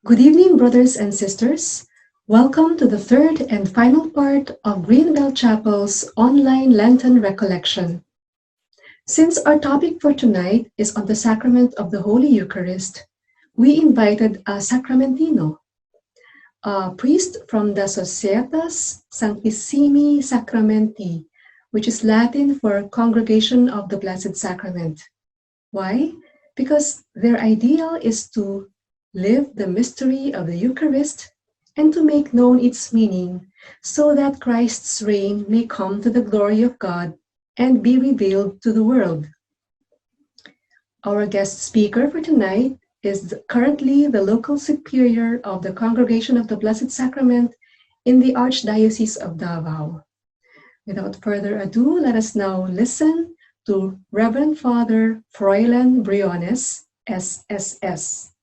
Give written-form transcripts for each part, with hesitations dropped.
Good evening, brothers and sisters. Welcome to the third and final part of Greenbelt Chapel's online Lenten recollection. Since our topic for tonight is on the sacrament of the Holy Eucharist, we invited a Sacramentino, a priest from the Societas Sanctissimi Sacramenti, which is Latin for Congregation of the Blessed Sacrament. Why? Because their ideal is to live the mystery of the Eucharist and to make known its meaning so that Christ's reign may come to the glory of God and be revealed to the world. Our guest speaker for tonight is currently the local superior of the Congregation of the Blessed Sacrament in the Archdiocese of Davao. Without further ado, let us now listen to Reverend Father Froilan Briones, SSS.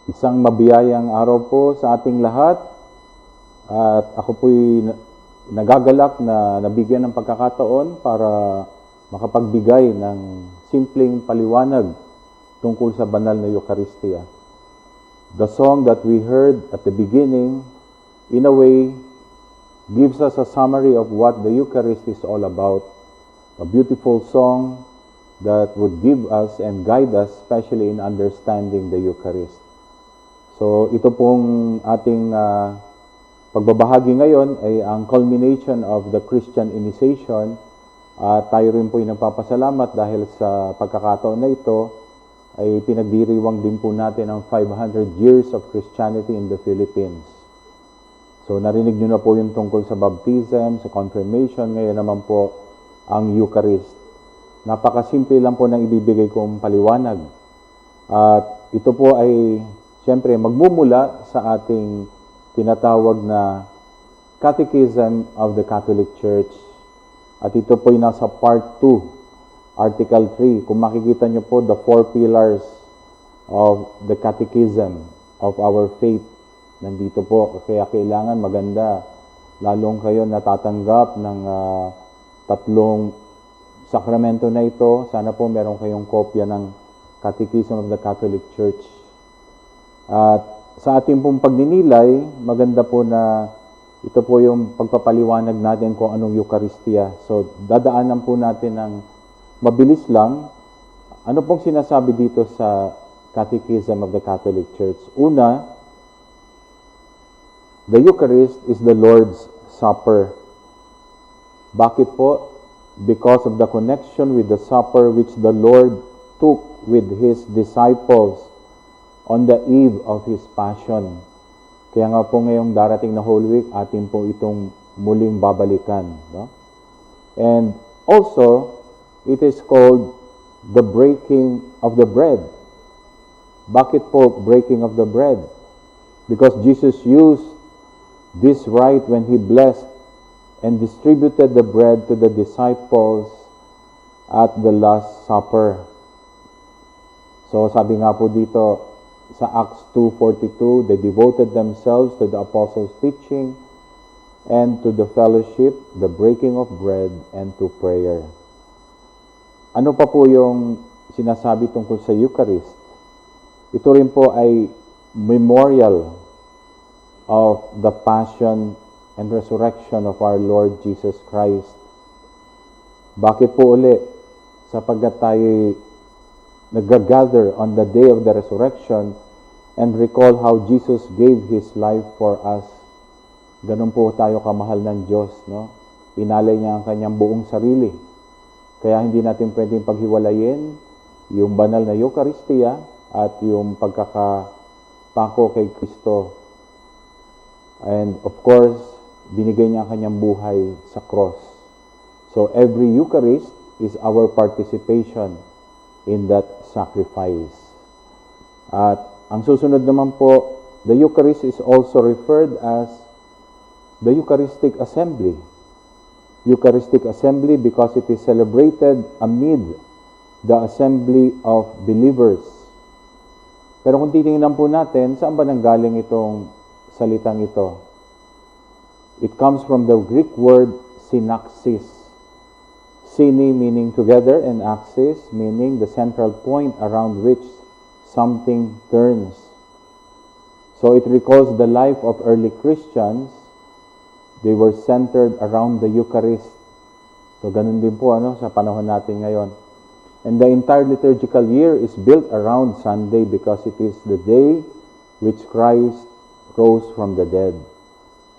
Isang mabiyayang araw po sa ating lahat at ako po'y nagagalak na nabigyan ng pagkakataon para makapagbigay ng simpleng paliwanag tungkol sa banal na Eucharistia. The song that we heard at the beginning, in a way, gives us a summary of what the Eucharist is all about. A beautiful song that would give us and guide us, especially in understanding the Eucharist. So ito pong ating pagbabahagi ngayon ay ang culmination of the Christian initiation. Tayo rin po ay nagpapasalamat dahil sa pagkakataon na ito ay pinagdiriwang din po natin ang 500 years of Christianity in the Philippines. So narinig nyo na po yung tungkol sa baptism, sa confirmation, ngayon naman po ang Eucharist. Napakasimple lang po ng ibibigay kong paliwanag. At ito po ay siyempre magmumula sa ating tinatawag na Catechism of the Catholic Church. At ito po ay nasa Part 2, Article 3. Kung makikita nyo po, the 4 pillars of the Catechism of our faith. Nandito po, kaya kailangan maganda. Lalong kayo natatanggap ng 3 sakramento na ito. Sana po meron kayong kopya ng Catechism of the Catholic Church. At sa ating pong pagninilay, maganda po na ito po yung pagpapaliwanag natin kung anong Eucharistia. So, dadaanan po natin ng mabilis lang. Ano pong sinasabi dito sa Catechism of the Catholic Church? Una, the Eucharist is the Lord's Supper. Bakit po? Because of the connection with the supper which the Lord took with His disciples on the eve of His Passion. Kaya nga po ngayong darating na Holy Week, atin po itong muling babalikan. No? And also, it is called the breaking of the bread. Bakit po breaking of the bread? Because Jesus used this rite when He blessed and distributed the bread to the disciples at the Last Supper. So sabi nga po dito sa Acts 2:42, they devoted themselves to the apostles' teaching and to the fellowship, the breaking of bread, and to prayer. Ano pa po yung sinasabi tungkol sa Eucharist? Ito rin po ay memorial of the passion and resurrection of our Lord Jesus Christ. Bakit po uli? Sapagkat tayo nag-gather on the day of the resurrection and recall how Jesus gave His life for us. Ganun po tayo kamahal ng Diyos, no? Inalay niya ang kanyang buong sarili. Kaya hindi natin pwedeng paghiwalayin yung banal na Eucharistia at yung pagkakapako kay Kristo. And of course, binigay niya ang kanyang buhay sa cross. So every Eucharist is our participation in that sacrifice. At ang susunod naman po, the Eucharist is also referred as the Eucharistic Assembly. Eucharistic Assembly because it is celebrated amid the assembly of believers. Pero kung titingnan po natin, saan ba nanggaling itong salitang ito? It comes from the Greek word synaxis. Syne meaning together and axis meaning the central point around which something turns. So it recalls the life of early Christians. They were centered around the Eucharist. So ganun din po sa panahon natin ngayon. And the entire liturgical year is built around Sunday because it is the day which Christ rose from the dead.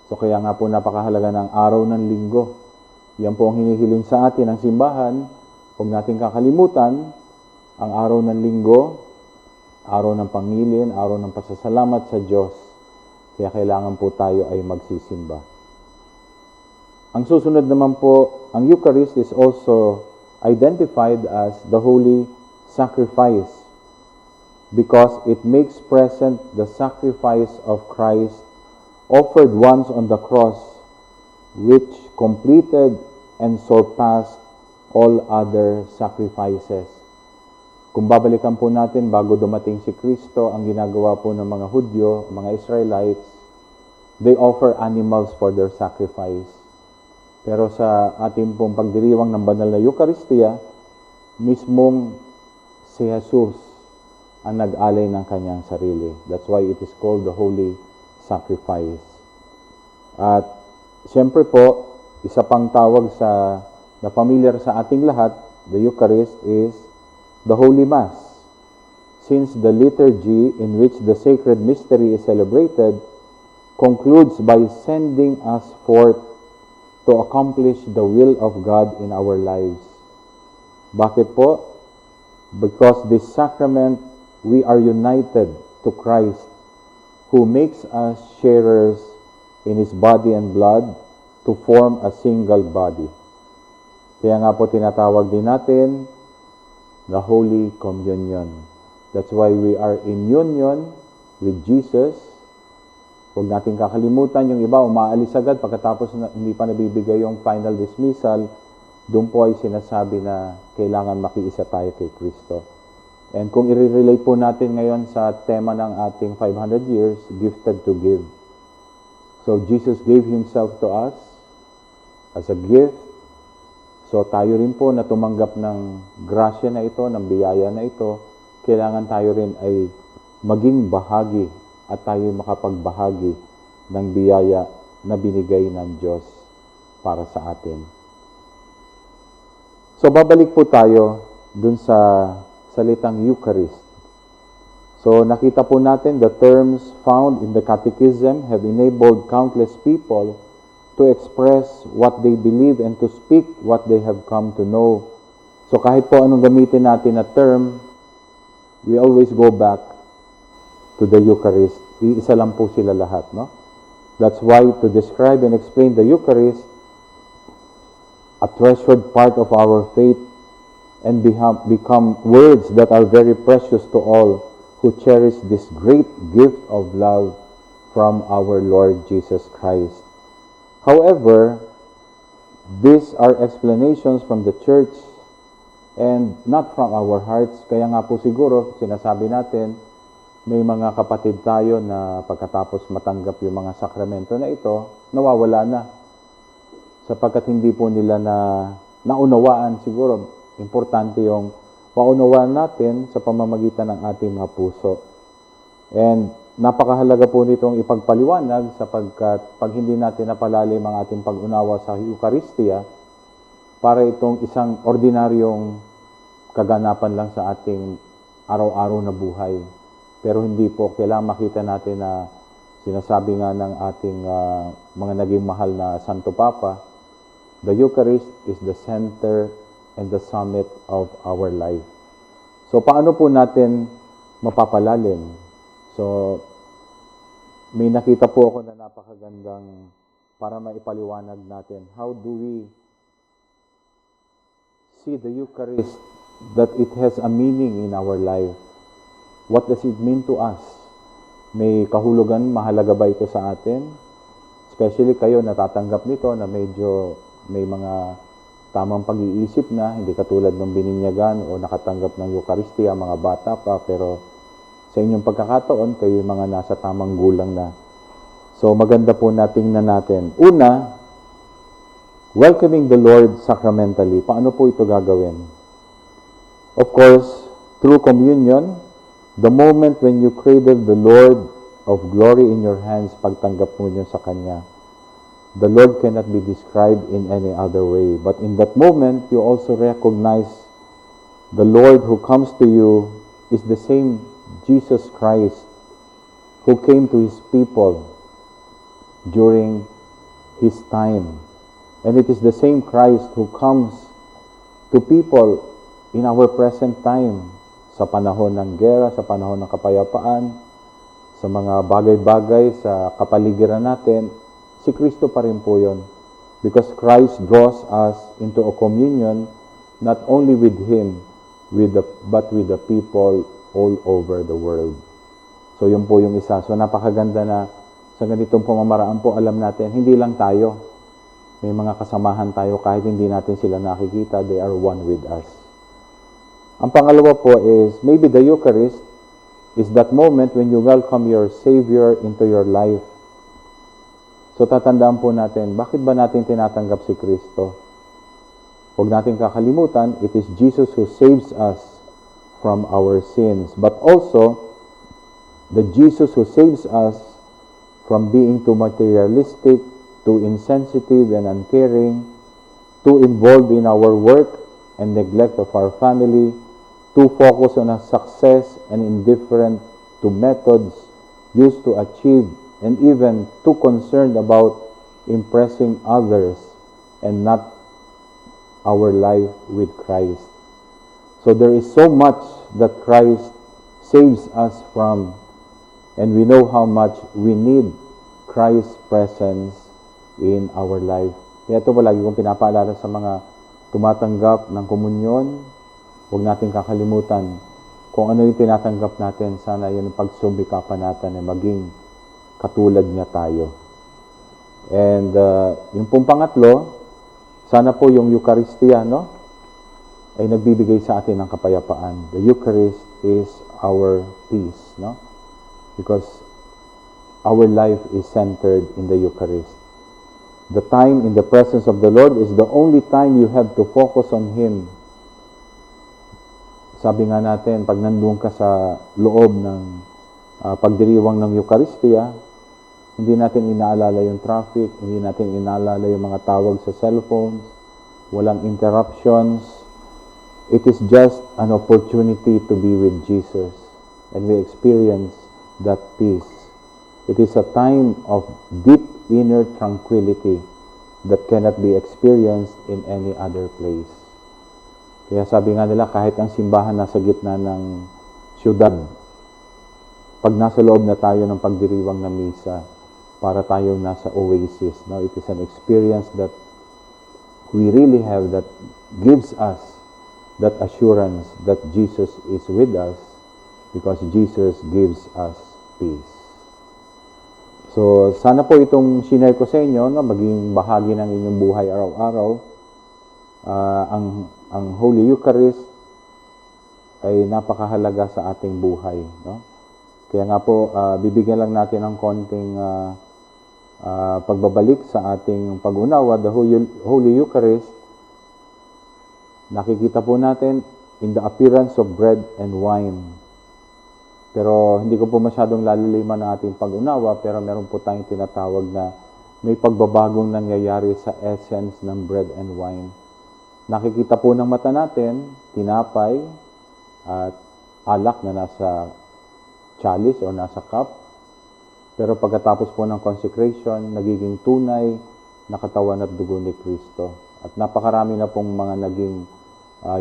So kaya nga po napakahalaga ng araw ng linggo. Yan po ang hinihiling sa atin ng simbahan. Huwag natin kakalimutan ang araw ng linggo, araw ng pangilin, araw ng pasasalamat sa Diyos. Kaya kailangan po tayo ay magsisimba. Ang susunod naman po, ang Eucharist is also identified as the Holy Sacrifice because it makes present the sacrifice of Christ offered once on the cross, which completed and surpassed all other sacrifices. Kung babalikan po natin bago dumating si Kristo, ang ginagawa po ng mga Hudyo, mga Israelites, they offer animals for their sacrifice. Pero sa ating pong pagdiriwang ng banal na Eucharistia, mismong si Jesus ang nag-alay ng kanyang sarili. That's why it is called the Holy Sacrifice. At siyempre po, isa pang tawag na familiar sa ating lahat, the Eucharist, is the Holy Mass. Since the liturgy in which the sacred mystery is celebrated concludes by sending us forth to accomplish the will of God in our lives. Bakit po? Because this sacrament, we are united to Christ, who makes us sharers in His body and blood to form a single body. Kaya nga po tinatawag din natin the Holy Communion. That's why we are in union with Jesus. Huwag natin kakalimutan, yung iba umaalis agad pagkatapos hindi pa nabibigay yung final dismissal. Doon po ay sinasabi na kailangan makiisa tayo kay Kristo. And kung i-relate po natin ngayon sa tema ng ating 500 years, gifted to give. So Jesus gave Himself to us as a gift. So tayo rin po na tumanggap ng grasya na ito, ng biyaya na ito, kailangan tayo rin ay maging bahagi at tayo makapagbahagi ng biyaya na binigay ng Diyos para sa atin. So babalik po tayo dun sa salitang Eucharist. So nakita po natin the terms found in the Catechism have enabled countless people to express what they believe and to speak what they have come to know. So kahit po anong gamitin natin na term, we always go back to the Eucharist. Iisa lang po sila lahat, no? That's why to describe and explain the Eucharist, a treasured part of our faith, and become words that are very precious to all who cherish this great gift of love from our Lord Jesus Christ. However, these are explanations from the Church and not from our hearts. Kaya nga po siguro, sinasabi natin, may mga kapatid tayo na pagkatapos matanggap yung mga sakramento na ito, nawawala na. Sapagkat hindi po nila naunawaan siguro. Importante yung maunawaan natin sa pamamagitan ng ating mga puso. And napakahalaga po nitong ipagpaliwanag sapagkat pag hindi natin napalalim ang ating pag-unawa sa Eucharistia, para itong isang ordinaryong kaganapan lang sa ating araw-araw na buhay. Pero hindi po, kailangan makita natin na sinasabi nga ng ating mga naging mahal na Santo Papa, the Eucharist is the center and the summit of our life. So, paano po natin mapapalalim? So, may nakita po ako na napakagandang para maipaliwanag natin. How do we see the Eucharist that it has a meaning in our life? What does it mean to us? May kahulugan, mahalaga ba ito sa atin? Especially kayo natatanggap nito na medyo may mga tamang pag-iisip na, hindi katulad ng bininyagan o nakatanggap ng Eucharistia, mga bata pa, pero sa inyong pagkakataon, kayo mga nasa tamang gulang na. So maganda po na tingnan natin. Una, welcoming the Lord sacramentally. Paano po ito gagawin? Of course, through communion, the moment when you cradle the Lord of glory in your hands, pagtanggap mo niyo sa Kanya, the Lord cannot be described in any other way. But in that moment, you also recognize the Lord who comes to you is the same Jesus Christ who came to His people during His time. And it is the same Christ who comes to people in our present time, sa panahon ng gera, sa panahon ng kapayapaan, sa mga bagay-bagay sa kapaligiran natin. Si Kristo pa rin po yun. Because Christ draws us into a communion not only with Him, but with the people all over the world. So yun po yung isa. So napakaganda na sa ganitong pamamaraan po, alam natin, hindi lang tayo. May mga kasamahan tayo kahit hindi natin sila nakikita, they are one with us. Ang pangalawa po is, maybe the Eucharist is that moment when you welcome your Savior into your life. So tatandaan po natin, bakit ba natin tinatanggap si Kristo? Huwag natin kakalimutan, it is Jesus who saves us from our sins, but also the Jesus who saves us from being too materialistic, too insensitive and uncaring, too involved in our work and neglect of our family, too focused on our success and indifferent to methods used to achieve, and even too concerned about impressing others and not our life with Christ. So there is so much that Christ saves us from, and we know how much we need Christ's presence in our life. Kaya ito palagi kong pinapaalala sa mga tumatanggap ng komunyon, huwag natin kakalimutan kung ano yung tinatanggap natin. Sana yun ang pagsumikapan natin na maging katulad niya tayo. And yung pong pangatlo, sana po yung Eucharistia, no, ay nagbibigay sa atin ng kapayapaan. The Eucharist is our peace, no? Because our life is centered in the Eucharist. The time in the presence of the Lord is the only time you have to focus on Him. Sabi nga natin, pag nandun ka sa loob ng pagdiriwang ng Eucharistia, hindi natin inaalala yung traffic, hindi natin inaalala yung mga tawag sa cellphones, walang interruptions. It is just an opportunity to be with Jesus, and we experience that peace. It is a time of deep inner tranquility that cannot be experienced in any other place. Kaya sabi nga nila, kahit ang simbahan nasa gitna ng syudad, pag nasa loob na tayo ng pagdiriwang ng misa, para tayong nasa oasis. No? It is an experience that we really have that gives us that assurance that Jesus is with us because Jesus gives us peace. So, sana po itong sinare ko sa inyo, no, maging bahagi ng inyong buhay araw-araw. Ang Holy Eucharist ay napakahalaga sa ating buhay. No? Kaya nga po, bibigyan lang natin ng konting pagbabalik sa ating pag-unawa. The Holy Eucharist, nakikita po natin in the appearance of bread and wine. Pero hindi ko po masyadong laliliman ng ating pag-unawa, pero meron po tayong tinatawag na may pagbabagong nangyayari sa essence ng bread and wine. Nakikita po ng mata natin, tinapay at alak na nasa chalice or nasa cup. Pero pagkatapos po ng consecration, nagiging tunay na katawan at dugo ni Kristo. At napakarami na pong mga naging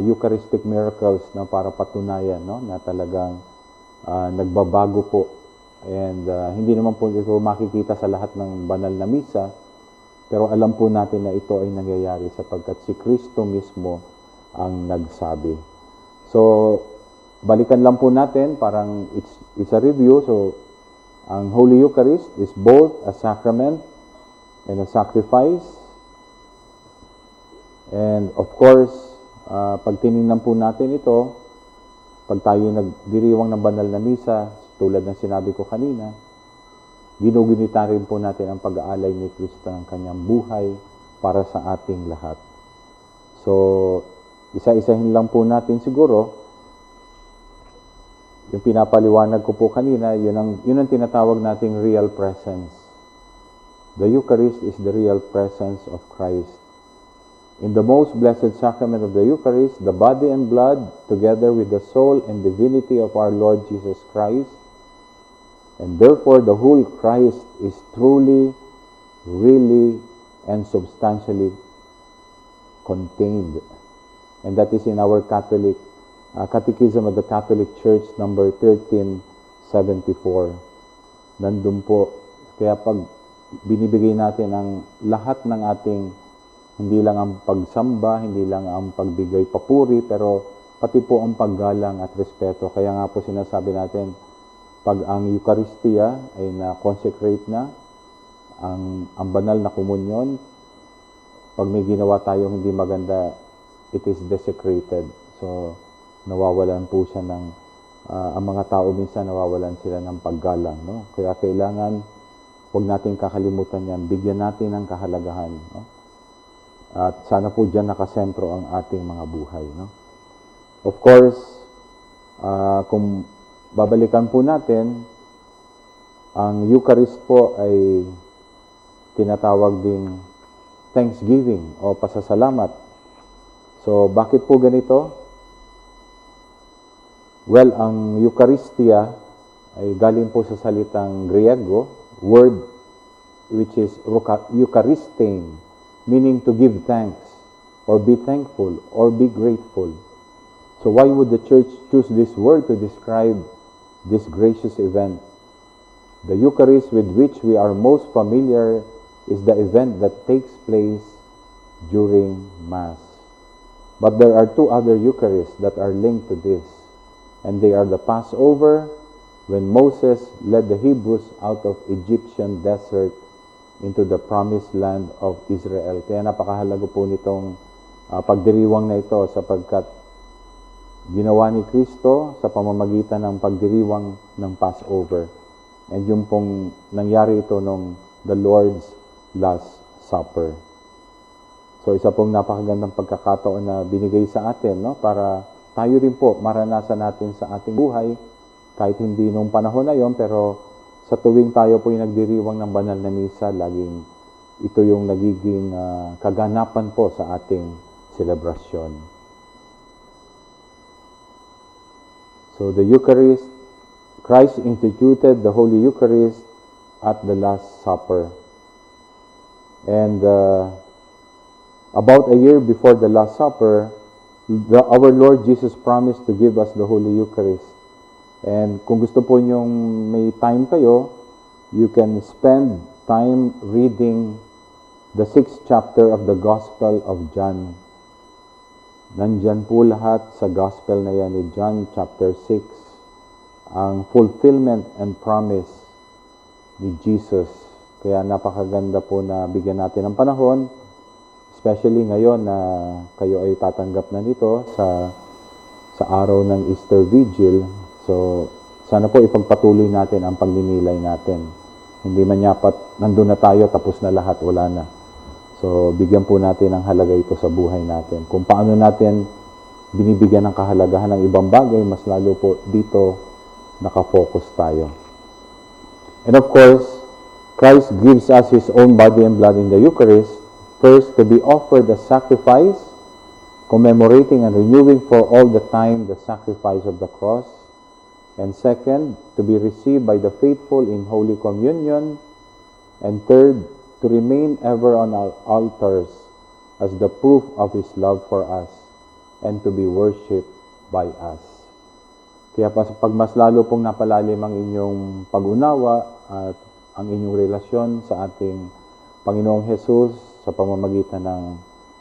Eucharistic miracles na para patunayan, no, na talagang nagbabago po. And hindi naman po ito makikita sa lahat ng banal na misa, pero alam po natin na ito ay nangyayari sapagkat si Kristo mismo ang nagsabi. So, balikan lang po natin, parang it's a review. So, ang Holy Eucharist is both a sacrament and a sacrifice. And of course, pag tinignan po natin ito, pag tayo nagdiriwang ng banal na misa, tulad ng sinabi ko kanina, ginugunita rin po natin ang pag-aalay ni Kristo ng kanyang buhay para sa ating lahat. So, isa-isahin lang po natin siguro, yung pinapaliwanag ko po kanina, yun ang tinatawag nating real presence. The Eucharist is the real presence of Christ. In the most blessed sacrament of the Eucharist, the body and blood, together with the soul and divinity of our Lord Jesus Christ, and therefore the whole Christ is truly, really, and substantially contained. And that is in our Catholic Catechism of the Catholic Church, number 1374. Nandun po. Kaya pag binibigay natin ang lahat ng ating, hindi lang ang pagsamba, hindi lang ang pagbigay papuri, pero pati po ang paggalang at respeto. Kaya nga po sinasabi natin, pag ang Eucharistia ay na-consecrate na, ang banal na komunyon, pag may ginawa tayong hindi maganda, it is desecrated. So, nawawalan po siya ng, ang mga tao minsan nawawalan sila ng paggalang. No? Kaya kailangan, huwag natin kakalimutan yan, bigyan natin ng kahalagahan. No? At sana po dyan nakasentro ang ating mga buhay. No? Of course, Kung babalikan po natin, ang Eucharist po ay tinatawag ding thanksgiving o pasasalamat. So, bakit po ganito? Well, ang Eucharistia ay galing po sa salitang Griego, word which is Eucharistein, meaning to give thanks, or be thankful, or be grateful. So why would the church choose this word to describe this gracious event? The Eucharist with which we are most familiar is the event that takes place during Mass. But there are two other Eucharists that are linked to this, and they are the Passover, when Moses led the Hebrews out of Egyptian desert into the promised land of Israel. Kaya napakahalaga po nitong pagdiriwang na ito sapagkat ginawa ni Kristo sa pamamagitan ng pagdiriwang ng Passover. And yung pong nangyari ito nung the Lord's Last Supper. So isa pong napakagandang pagkakataon na binigay sa atin, no? Para tayo rin po maranasan natin sa ating buhay, kahit hindi nung panahon na yon, pero sa tuwing tayo po yung nagdiriwang ng banal na misa, laging ito yung nagiging kaganapan po sa ating selebrasyon. So the Eucharist, Christ instituted the Holy Eucharist at the Last Supper. And about a year before the Last Supper, our Lord Jesus promised to give us the Holy Eucharist. And kung gusto po nyong may time kayo, you can spend time reading the 6th chapter of the Gospel of John. Nandyan po lahat sa Gospel na yan ni John chapter 6, ang fulfillment and promise ni Jesus. Kaya napakaganda po na bigyan natin ng panahon, especially ngayon na kayo ay tatanggap na nito sa araw ng Easter Vigil. So, sana po ipagpatuloy natin ang pagninilay natin. Hindi man yapat, nandun na tayo, tapos na lahat, wala na. So, bigyan po natin ng halaga ito sa buhay natin. Kung paano natin binibigyan ng kahalagahan ng ibang bagay, mas lalo po dito nakafocus tayo. And of course, Christ gives us His own body and blood in the Eucharist, first to be offered as sacrifice, commemorating and renewing for all the time the sacrifice of the cross. And second, to be received by the faithful in Holy Communion. And third, to remain ever on our altars as the proof of His love for us and to be worshipped by us. Kaya pag mas lalo pong napalalim ang inyong pag-unawa at ang inyong relasyon sa ating Panginoong Jesus sa pamamagitan ng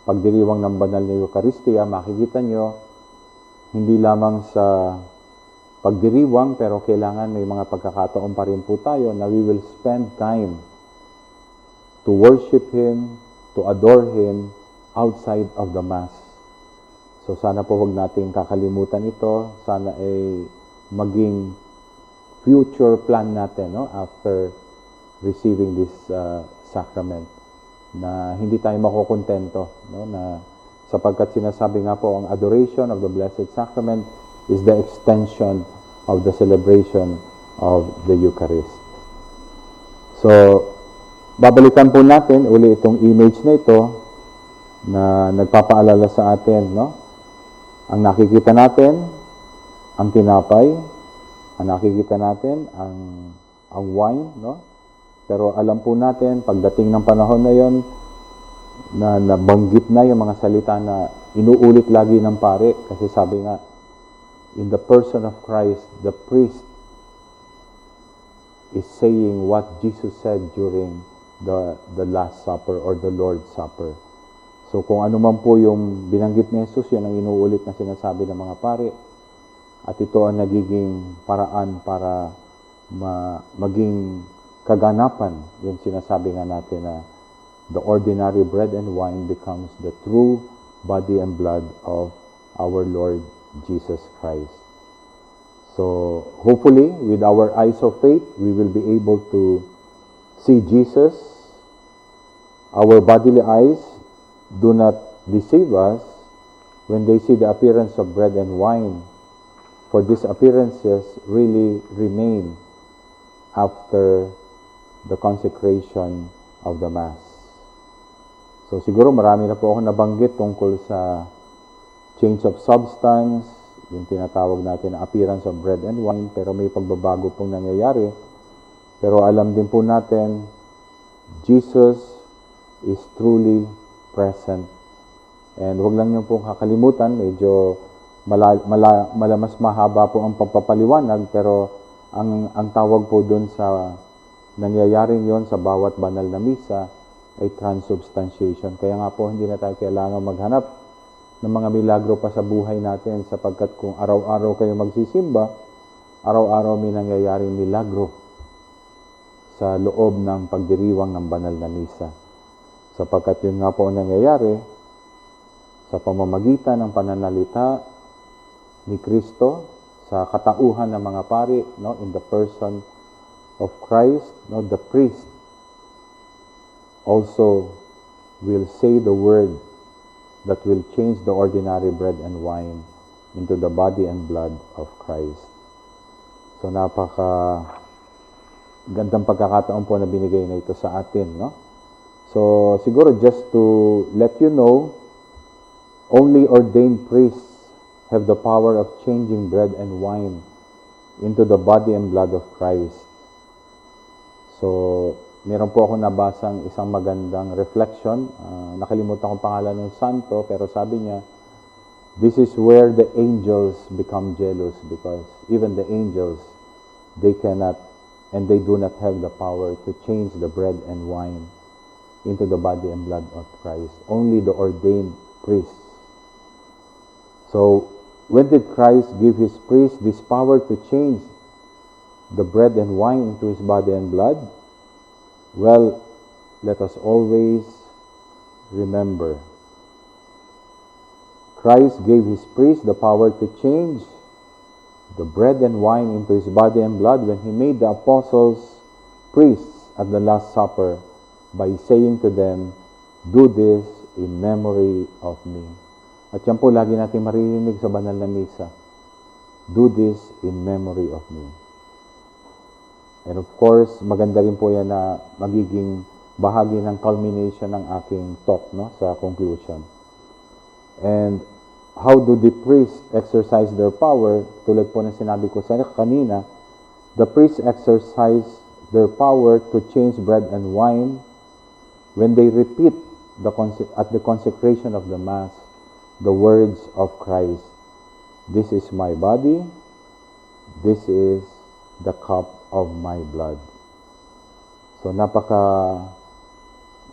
pagdiriwang ng banal na Eucharistia, makikita nyo, hindi lamang sa pagdiriwang, pero kailangan may mga pagkakataon pa rin po tayo na we will spend time to worship Him, to adore Him outside of the Mass. So sana po huwag nating kakalimutan ito. Sana ay maging future plan natin, no? After receiving this sacrament, na hindi tayo makukontento, no? Na sapagkat sinasabi nga po, ang adoration of the Blessed Sacrament is the extension of the celebration of the Eucharist. So, babalikan po natin uli itong image na ito na nagpapaalala sa atin, no? Ang nakikita natin, ang tinapay, ang nakikita natin, ang wine, no? Pero alam po natin, pagdating ng panahon na yon, na nabanggit na yung mga salita na inuulit lagi ng pare, kasi sabi nga, in the person of Christ, the priest is saying what Jesus said during the Last Supper or the Lord's Supper. So kung ano man po yung binanggit ni Jesus, yun ang inuulit na sinasabi ng mga pare. At ito ang nagiging paraan para maging kaganapan yung sinasabi nga natin na the ordinary bread and wine becomes the true body and blood of our Lord Jesus Christ. So hopefully, with our eyes of faith, we will be able to see Jesus. Our bodily eyes do not deceive us when they see the appearance of bread and wine. for these appearances really remain after the consecration of the Mass. So siguro marami na po ako nabanggit tungkol sa change of substance, yung tinatawag natin na appearance of bread and wine, pero may pagbabago pong nangyayari. Pero alam din po natin, Jesus is truly present. And huwag lang niyo pong kakalimutan, medyo mas mahaba po ang pagpapaliwanag, pero ang tawag po dun sa nangyayaring yon sa bawat banal na misa ay transubstantiation. Kaya nga po, hindi na tayo kailangan maghanap ng mga milagro pa sa buhay natin, sapagkat kung araw-araw kayo magsisimba, araw-araw may nangyayaring milagro sa loob ng pagdiriwang ng banal na misa. Sapagkat yun nga po ang nangyayari sa pamamagitan ng pananalita ni Kristo sa katauhan ng mga pari, no, in the person of Christ, no, the priest also will say the word that will change the ordinary bread and wine into the body and blood of Christ. So gandang pagkakataon po na binigay na ito sa atin, no? So siguro just to let you know, only ordained priests have the power of changing bread and wine into the body and blood of Christ. So meron po ako nabasang isang magandang reflection. Nakalimutan kong pangalan ng santo, pero sabi niya, this is where the angels become jealous, because even the angels, they cannot and they do not have the power to change the bread and wine into the body and blood of Christ. Only the ordained priests. So, when did Christ give his priests this power to change the bread and wine into his body and blood? Well, let us always remember, Christ gave his priests the power to change the bread and wine into his body and blood when he made the apostles priests at the Last Supper by saying to them, "Do this in memory of me." At yan po lagi natin maririnig sa banal na misa. Do this in memory of me. And of course, maganda rin po yan na magiging bahagi ng culmination ng aking talk, no, sa conclusion. And how do the priests exercise their power? Tulad po ng sinabi ko sa kanina, the priests exercise their power to change bread and wine when they repeat at the consecration of the Mass the words of Christ. This is my body, this is the cup of my blood. So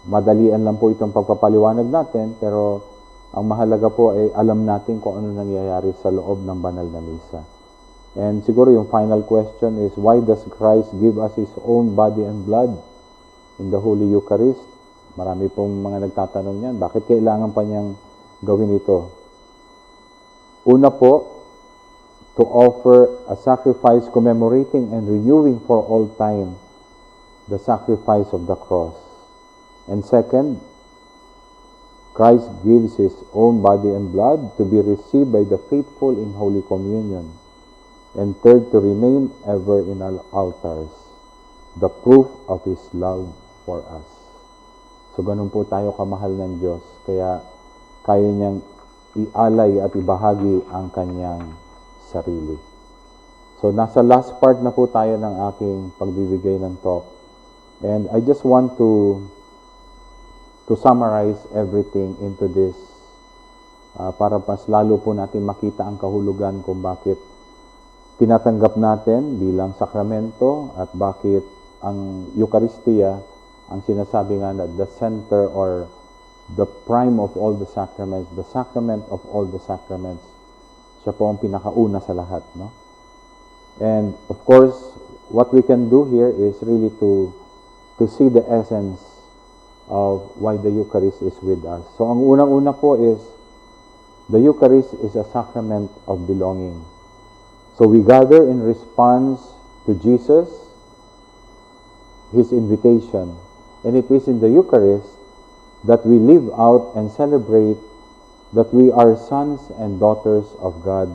madalian lang po itong pagpapaliwanag natin, pero ang mahalaga po ay alam natin kung ano nangyayari sa loob ng banal na misa. And siguro yung final question is, why does Christ give us his own body and blood in the Holy Eucharist? Marami pong mga nagtatanong yan. Bakit kailangan pa niyang gawin ito? Una po, to offer a sacrifice commemorating and renewing for all time the sacrifice of the cross. And second, Christ gives his own body and blood to be received by the faithful in Holy Communion. And third, to remain ever in our altars, the proof of his love for us. So ganun po tayo kamahal ng Diyos, kaya kaya niyang ialay at ibahagi ang kanyang sarili. So nasa last part na po tayo ng aking pagbibigay ng talk. And I just want to summarize everything into this para mas lalo po natin makita ang kahulugan kung bakit tinatanggap natin bilang sakramento at bakit ang Eucharistia ang sinasabi nga na the center or the prime of all the sacraments, the sacrament of all the sacraments. Siya po ang pinakauna sa lahat, no? And of course, what we can do here is really to see the essence of why the Eucharist is with us. So ang unang-una po is, the Eucharist is a sacrament of belonging. So we gather in response to Jesus, his invitation. And it is in the Eucharist that we live out and celebrate that we are sons and daughters of God.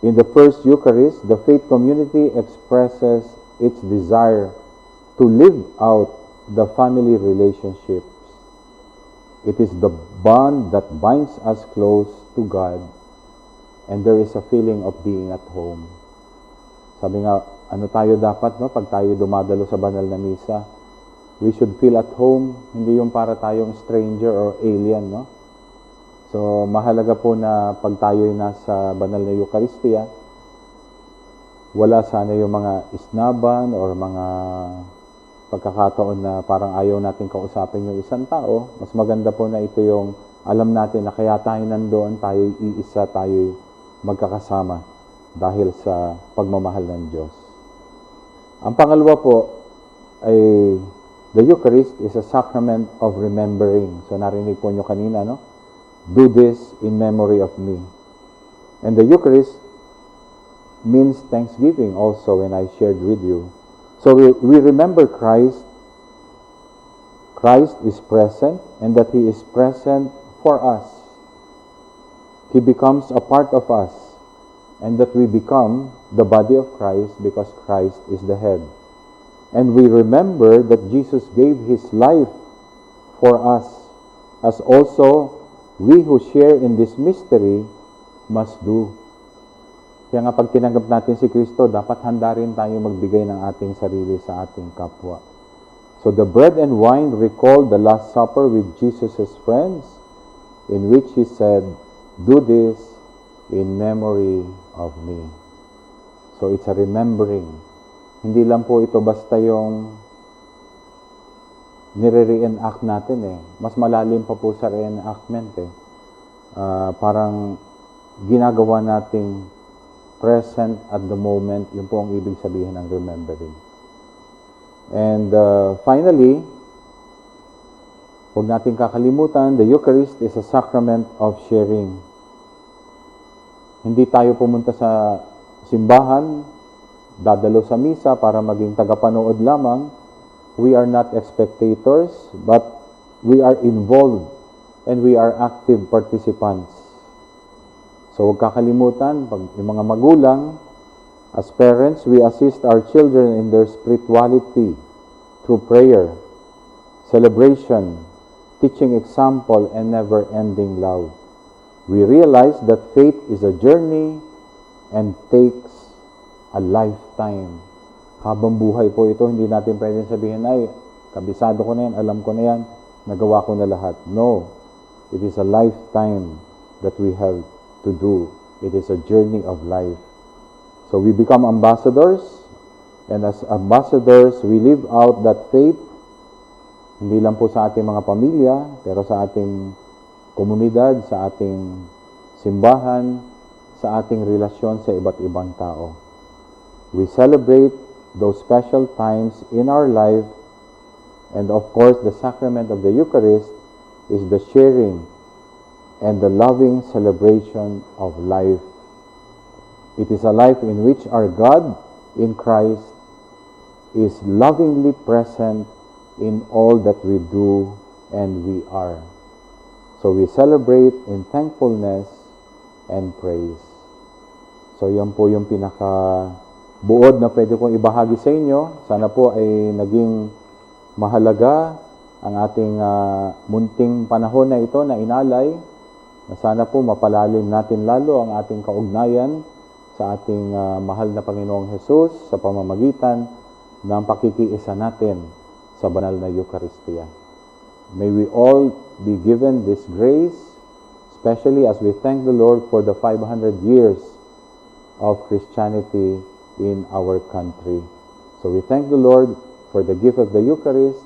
In the first Eucharist, the faith community expresses its desire to live out the family relationships. It is the bond that binds us close to God, and there is a feeling of being at home. Sabi nga, ano tayo dapat, no? Pag tayo dumadalo sa banal na misa, we should feel at home, hindi yung para tayong stranger or alien, no? So, mahalaga po na pag tayo'y nasa banal na Eucharistia, wala sana yung mga isnaban or mga pagkakataon na parang ayaw natin kausapin yung isang tao. Mas maganda po na ito yung alam natin na kaya tayo nandoon, tayo'y iisa, tayo'y magkakasama dahil sa pagmamahal ng Diyos. Ang pangalawa po ay the Eucharist is a sacrament of remembering. So narinig po nyo kanina, no? Do this in memory of me. And the Eucharist means thanksgiving also when I shared with you. So we remember Christ. Christ is present and that He is present for us. He becomes a part of us and that we become the body of Christ because Christ is the head. And we remember that Jesus gave His life for us, as also we who share in this mystery must do. Kaya nga pag tinanggap natin si Kristo, dapat handa rin tayo magbigay ng ating sarili sa ating kapwa. So the bread and wine recall the Last Supper with Jesus' friends, in which He said, "Do this in memory of me." So it's a remembering. Hindi lang po ito basta yung nire-reenact natin eh. Mas malalim pa po sa reenactment eh. Parang ginagawa nating present at the moment, yun po ang ibig sabihin ng remembering. And finally, huwag natin kakalimutan, the Eucharist is a sacrament of sharing. Hindi tayo pumunta sa simbahan, dadalo sa misa para maging tagapanood lamang. We are not spectators, but we are involved and we are active participants. So huwag kakalimutan, pag yung mga magulang, as parents, we assist our children in their spirituality through prayer, celebration, teaching example, and never-ending love. We realize that faith is a journey and takes a lifetime. Habang buhay po ito, hindi natin pwedeng sabihin, ay, kabisado ko na yan, alam ko na yan, nagawa ko na lahat. No, it is a lifetime that we have to do. It is a journey of life. So we become ambassadors, and as ambassadors, we live out that faith, hindi lang po sa ating mga pamilya, pero sa ating komunidad, sa ating simbahan, sa ating relasyon sa iba't ibang tao. We celebrate those special times in our life, and of course, the sacrament of the Eucharist is the sharing and the loving celebration of life. It is a life in which our God in Christ is lovingly present in all that we do and we are. So we celebrate in thankfulness and praise. So yan po yung pinaka-buod na pwede kong ibahagi sa inyo. Sana po ay naging mahalaga ang ating munting panahon na ito na inalay. Na sana po mapalalim natin lalo ang ating kaugnayan sa ating mahal na Panginoong Hesus sa pamamagitan ng pakikiisa natin sa banal na Eucharistia. May we all be given this grace, especially as we thank the Lord for the 500 years of Christianity in our country. So we thank the Lord for the gift of the Eucharist.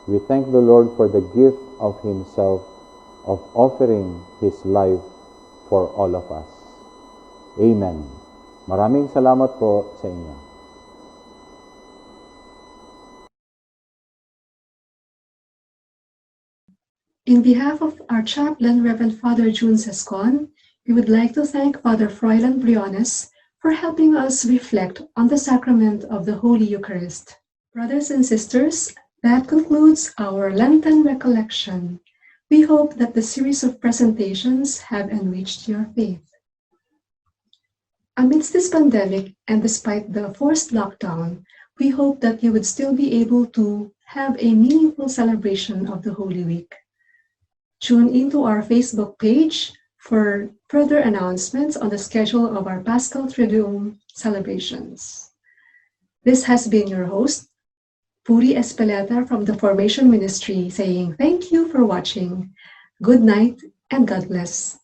We thank the Lord for the gift of Himself, of offering His life for all of us. Amen. Maraming salamat po sa inyo. In behalf of our chaplain, Reverend Father June Sescon, we would like to thank Father Froilan Briones for helping us reflect on the sacrament of the Holy Eucharist. Brothers and sisters, that concludes our Lenten recollection. We hope that the series of presentations have enriched your faith. Amidst this pandemic and despite the forced lockdown, we hope that you would still be able to have a meaningful celebration of the Holy Week. Tune into our Facebook page for further announcements on the schedule of our Paschal Triduum celebrations. This has been your host, Puri Espeleta from the Formation Ministry, saying thank you for watching. Good night and God bless.